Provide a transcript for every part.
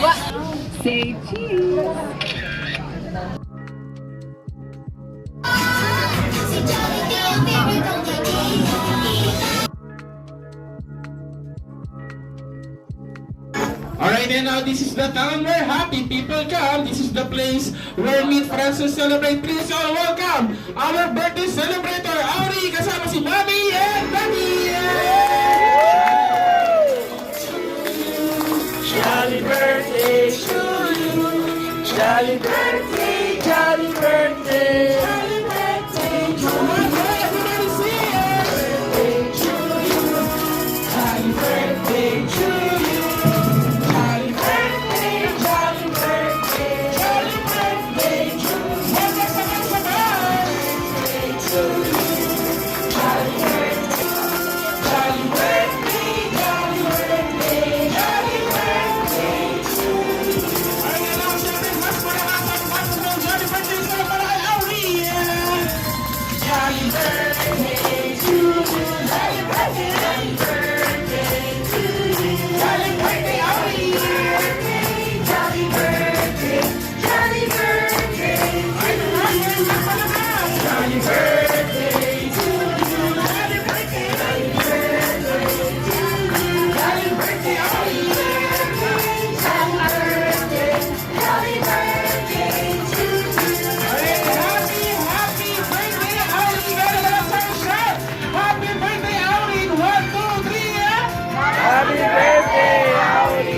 Say cheese! Alright, and now this is the town where happy people come. This is the place where meet friends to celebrate. Please all welcome our birthday celebrator, Auri, kasama si Mommy and Daddy! Jolly birthday to you. Jolly birthday, jolly birthday. Jolly birthday to you. Everybody sing it! Birthday to you. Happy birthday to you. Jolly birthday, jolly birthday. Jolly birthday to you. Birthday to you. Jolly birthday. Jolly birthday, jolly birthday. Jolly birthday to you. Alright, now siyempre, mas malakapag-mas ng Jolly Birthday sa para kay Auri! Happy birthday to you. Happy birthday, happy birthday to you. Happy birthday, Auri. Happy birthday, happy birthday. Happy birthday to you. Happy birthday, happy birthday to you. Happy birthday, Auri. Happy birthday, happy birthday to you. Happy birthday, Auri! Gano'n na lang sa shot! Happy birthday, Auri! 1, 2, 3, yeah? Happy birthday, Auri.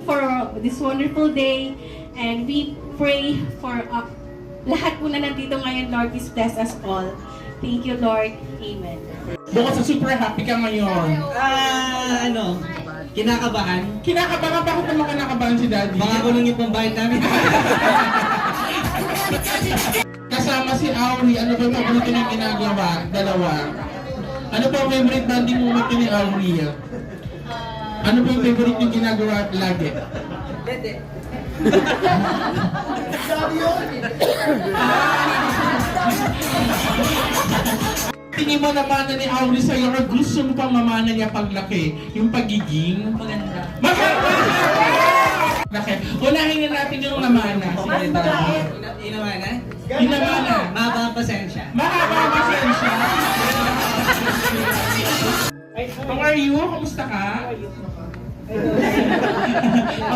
For this wonderful day, and we pray for lahat po na nandito ngayon. Lord, please bless us all. Thank you, Lord. Amen. Bukod sa super happy ka ngayon. Kinakabahan. Kinakabahan, bakit naman kinakabahan si Daddy? Baka kulong yung pambayad namin. Kasama si Auri, ano ba yung paborito niyang ginagawa? Dalawa. Ano ba ang favorite bonding moment ni Auri? Ano ba yung favorite niyang ginagawa lagi? Tingin mo namana ni Auri sa'yo or gusto mo pang mamana niya paglaki? Yung pagiging? Maganda. Maganda! Laki. Unahin na natin yung namana. Inawa na? Yung namana. Mahaba ang pasensya. Mahaba ang pasensya. How are you? Kamusta ka?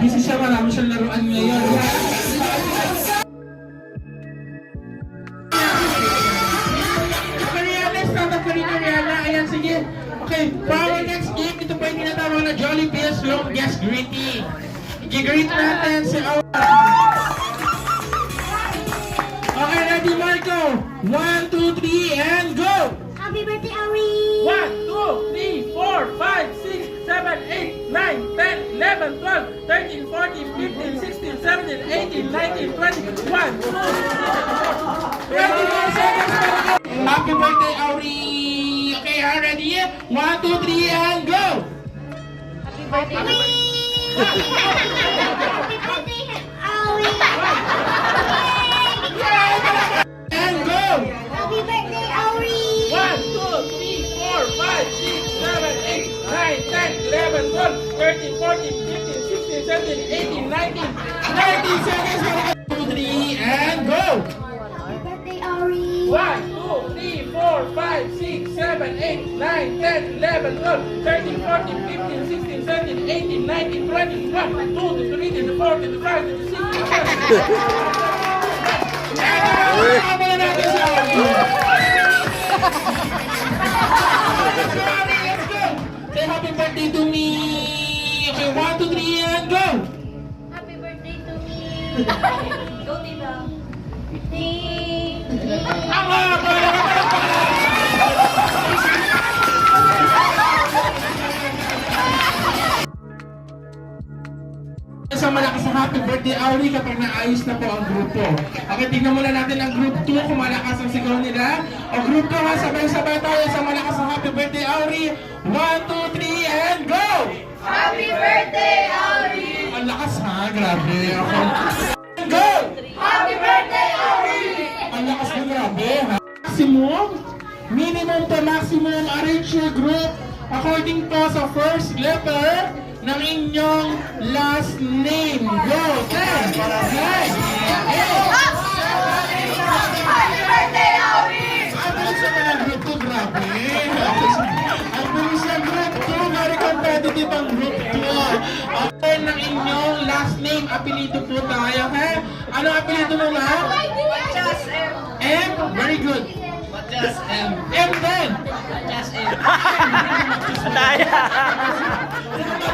Busy siya, marami siyang laruan ngayon. Mariana, stand up ka rin, Mariana. Ayan, sige. Okay, for our next game, ito po yung tinatawag na Jollibee's Long Guest Greeting. I-greet natin si Aura. Okay, ready, Marco? 1, 2, 3, and go! Happy birthday, Auri! 1, 2, 3, 4, 5, 6, 7, 8, 9, 10, 11, 12, 13, 14, 15, 16, 17, 18, 19, 20, 1, 2, 20 more seconds to go! Happy birthday, Auri! Okay, ready? 1, 2, 3, and go! Happy birthday, Auri! Happy birthday, Auri! And go! Happy birthday, Auri! 1, 2, 3, 4, 5, 6, 7, 8, 9, 10, 11, 12, 13, 14, 15, 16, 17, 18, 19, 30 seconds to go! 2, 3, and go! Happy birthday, Auri! 1, 2, 3, 4, 5, 6, 7, 8, 9, 10, 11, 12, 13, 14, 15, 16, 17, 18, 19, 20, 1, 2, 3, 4, 5, 6, 7, 8. Kasama na natin si Auri! Let's go! Say happy birthday to me! Okay, 1, 2, 3, and go! Happy birthday to me! Go, Tita! Sa malakas na happy birthday, Auri, kapag naayos na po ang grupo. Okay, tingnan muna natin ang group 2 kung malakas ang sigaw nila. O group 2 ha, sabay-sabay tayo sa malakas na happy birthday, Auri. 1, 2, 3, and go! Happy birthday, Auri! Ang lakas ha, grabe. Okay. Go! Happy birthday, Auri! Ang lakas na grabe ha. Maximum, minimum to maximum, arrange your group. according po sa first letter ng inyong last name. Go! 10, 9, 8, Happy birthday, Auri! ang bilis naman ang group 2, grabe. Ang bilis ng group 2, very competitive ang group 2. After ng inyong last name, apelido po tayo, ha? Anong apelido mo, ma'am? Just M. M? Very good. Just M. M then? Just M.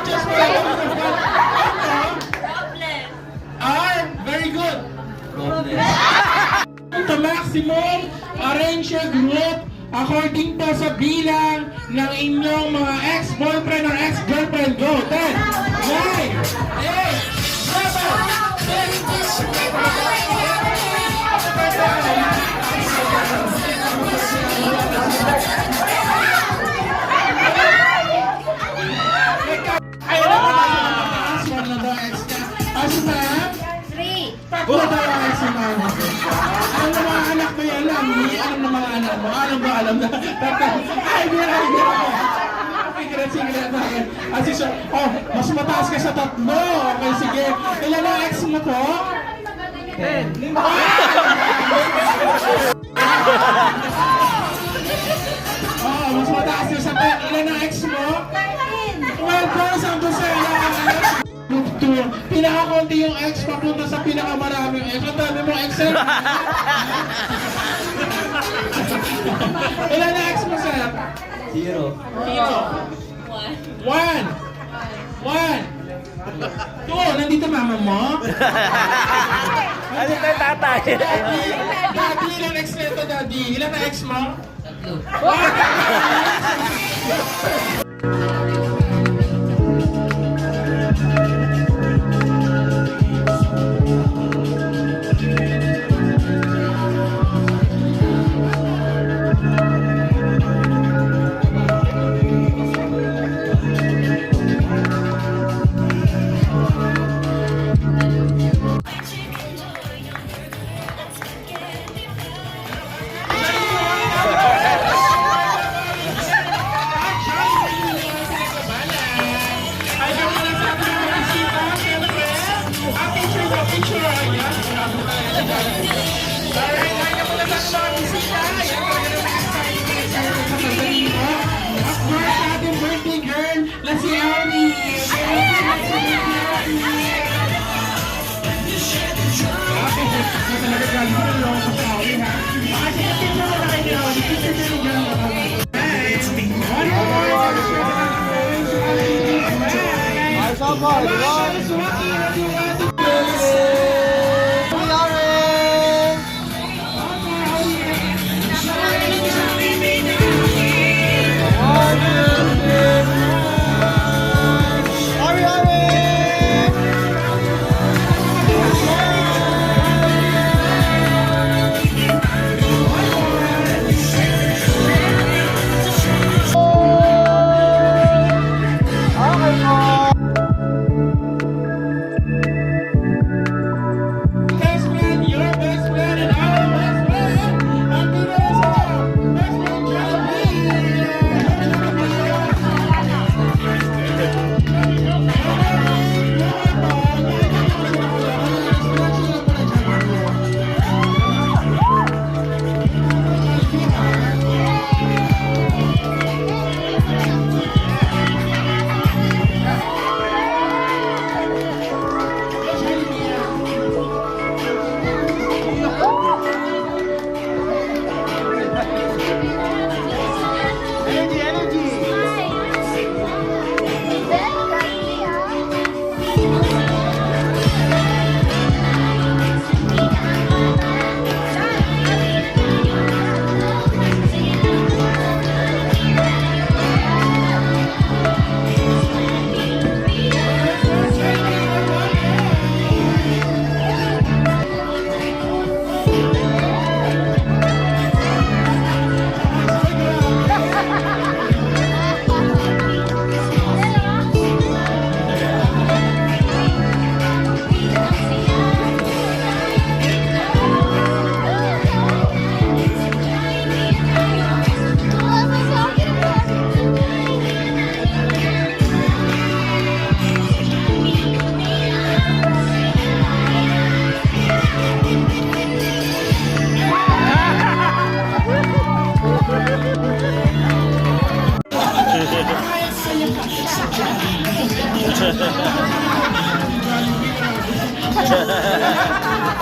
Just wala. Problem. R? Very good. To maximum, arrange your group according po sa bilang ng inyong mga ex-boyfriend or ex-girlfriend. Go! 10, 9, 8, 7, ay, wala ko na sa mataas. One na daw ex niya. Kasi ma'am, 3. tatlo daw ang ex ni ma'am. Alam ng mga anak mo yan lang. Hindi alam ng mga anak mo. Alam ba alam na? Tatlo. Ay, hindi ako. Secret namin. Kasi siya, oh, mas mataas ka sa tatlo. Okay, sige. Ilan ang ex mo po? 10. Oh, mas mataas ka sa 10. Ilan ang ex mo? 12 points ang gusto nila. Group 2. Pinakakunti yung ex papunta sa pinakamaraming ex. Ang dami mong ex. Ilan na ex mo, sir? 0. 1. 2. Nandito mama mo? Ano tayo tatay? Daddy, ilan ex nito, daddy? Ilan na ex mo? 3. Birthday girl, na si Auri. Talaga galing ko rin ako sa Auri, ha? Kasi picture mo na kayo ni Auri. Picture mo rin yan. One more.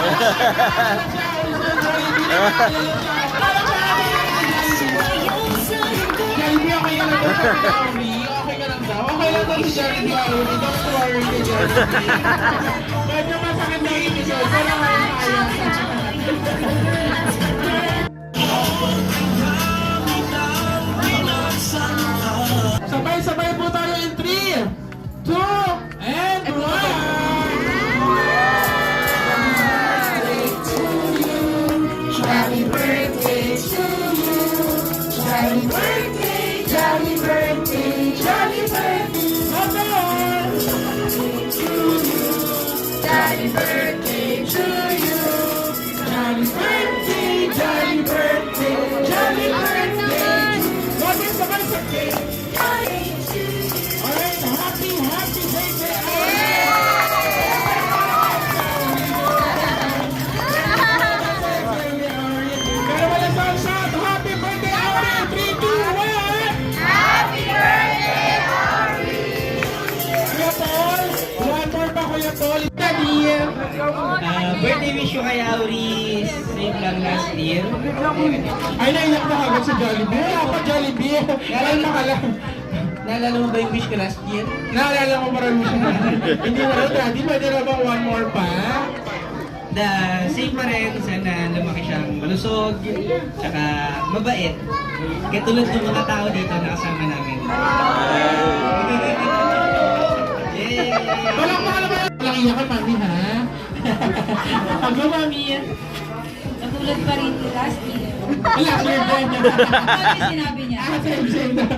Jollibee, okay ka lang daw sa Auri? Okay ka lang daw? Okay lang daw si Jollibee Auri. Don't worry kay Jollibee. Medyo masakit na episode, pero kaya. Sabay-sabay po tayo in 3, 2, and 1! Happy birthday to you. Jolly birthday, jolly birthday, jolly birthday. Jolly birthday to you. Jolly birthday, jolly birthday, jolly birthday. Sabay-sabay. Alright, happy birthday. Pero wala sa shot. Happy birthday, Auri! 3, 2, 1! Happy birthday, Auri! Kuya Paul! One more pa, Kuya Paul. Daddy! Birthday wish ko kay Auri. Same lang last year. Ay, naiyak na kagad sa Jollibee. Wala pa Jollibee. Kalma ka lang. Naalala mo ba yung wish ko last year? Naalala ko parang mo siya. Hindi na rin, Daddy. Pwede na bang one more pa? Same pa rin. Sana lumaki siyang malusog. Tsaka mabait. Katulad ng mga tao dito na kasama namin. Yay! Walang mga naman. Walang iyak ka, Mami, ha? Ako, Mami. Katulad pa rin last year. Wala, sir, Ben. Ano yung sinabi niya? Same na.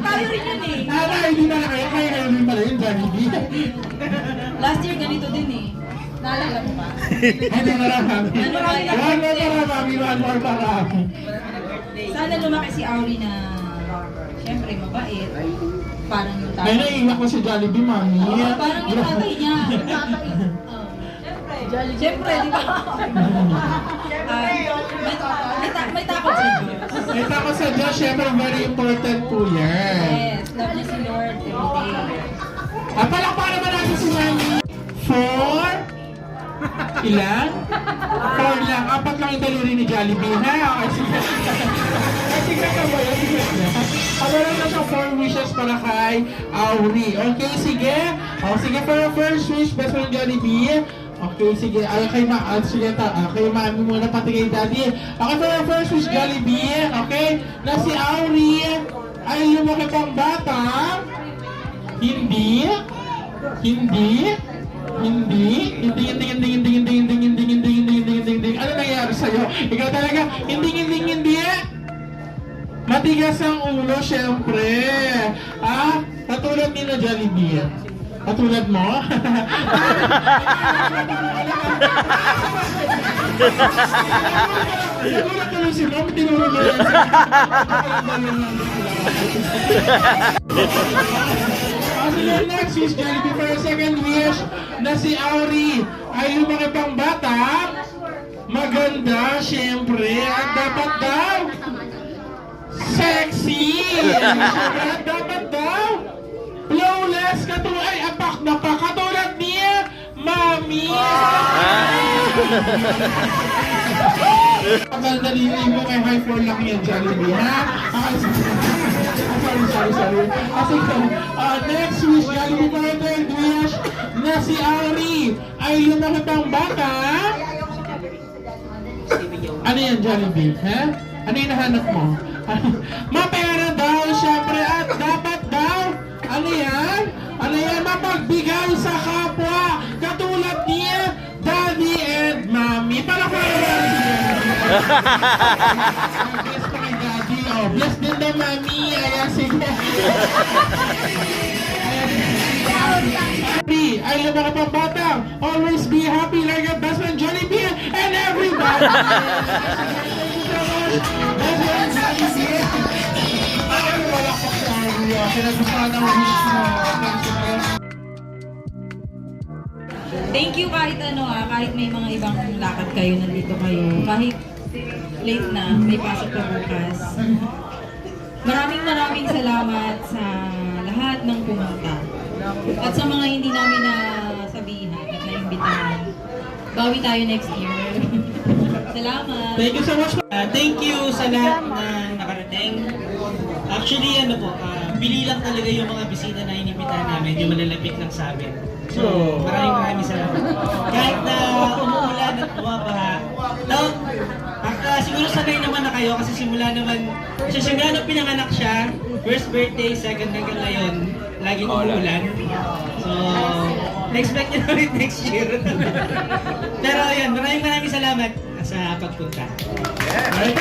Tayo rin yun eh. Hindi na kaya kayo rin pala yun, Jollibee. Last year ganito din eh. Naalala mo ba? Ano na lang, Mami? Ano ba yan? One more para, Mami. One more para. Sana lumaki si Auri na syempre mabait. Parang yung Ay, tatay. naiiyak ko si Jollibee, Mami. Parang yung tatay niya. Siyempre, di ba? May takot sa Diyos. May takot sa Diyos, syempre very important po yan. Yes, love niya si Lord every day. Palakpakan naman natin si Mami. 4. Ilan? 4 lang. 4 lang yung daliri ni Jollibee, ha? Okay, sige. Sige ka ba yun? Sige na. Meron na siya 4 wishes para kay Auri. Okay, sige. O, sige, for your first wish, best friend Jollibee. Okay, sige. Ay, kay Mami muna pati kay Daddy. Okay, for your first wish, Jollibee. Okay? Na si Auri ay lumaki pang bata. Hindi. Ano nangyari sa'yo? Ikaw talaga, hindi. Matigas ang ulo, syempre. Katulad ni na Jollibee. Katulad mo? Katulad tuloy si Mom, tinuro mo yan. Sige, next wish, Jollibee, for your second wish, na si Auri ay lumaki pang bata, maganda, syempre, at dapat daw, sexy! At dapat daw, flawless, apak na pa, katulad niya, Mami! Ang daliri mo kay high floor lang yan, Jollibee, ha? Sorry. Next wish, Jollibee, for your third wish, na si Auri ay lumaki pang bata. Ano yan, Jollibee, ha? Ano yung nahanap mo? Mapera daw, syempre, at dapat daw, ano yan, mapagbigay sa kapwa, katulad niya, Daddy and Mommy. Palakpakan naman bless pa kay Daddy, bless din daw, Mommy. Ayan, sige. Ay lumaki pang bata, always be happy like a best friend Jollibee and everybody. Thank you kahit kahit may mga ibang lakad kayo, nandito kayo. Kahit late na, may pasok na bukas. Maraming salamat sa lahat ng pumunta. At sa mga hindi namin nasabihan at naimbitahan. bawi tayo next year. Salamat. Thank you so much. Thank you sa lahat na nakarating. Actually, ano po, pili lang talaga yung mga bisita na inibitahan namin, yung malalapit lang sa amin. So, maraming salamat. Kahit na umuulan at bumabaha, siguro sanay naman na kayo kasi simula naman, simula nung pinanganak siya, first birthday, second hanggang ngayon, laging umuulan. So, na-expect nyo na rin next year. Pero ayun, maraming salamat sa pagpunta. Alright,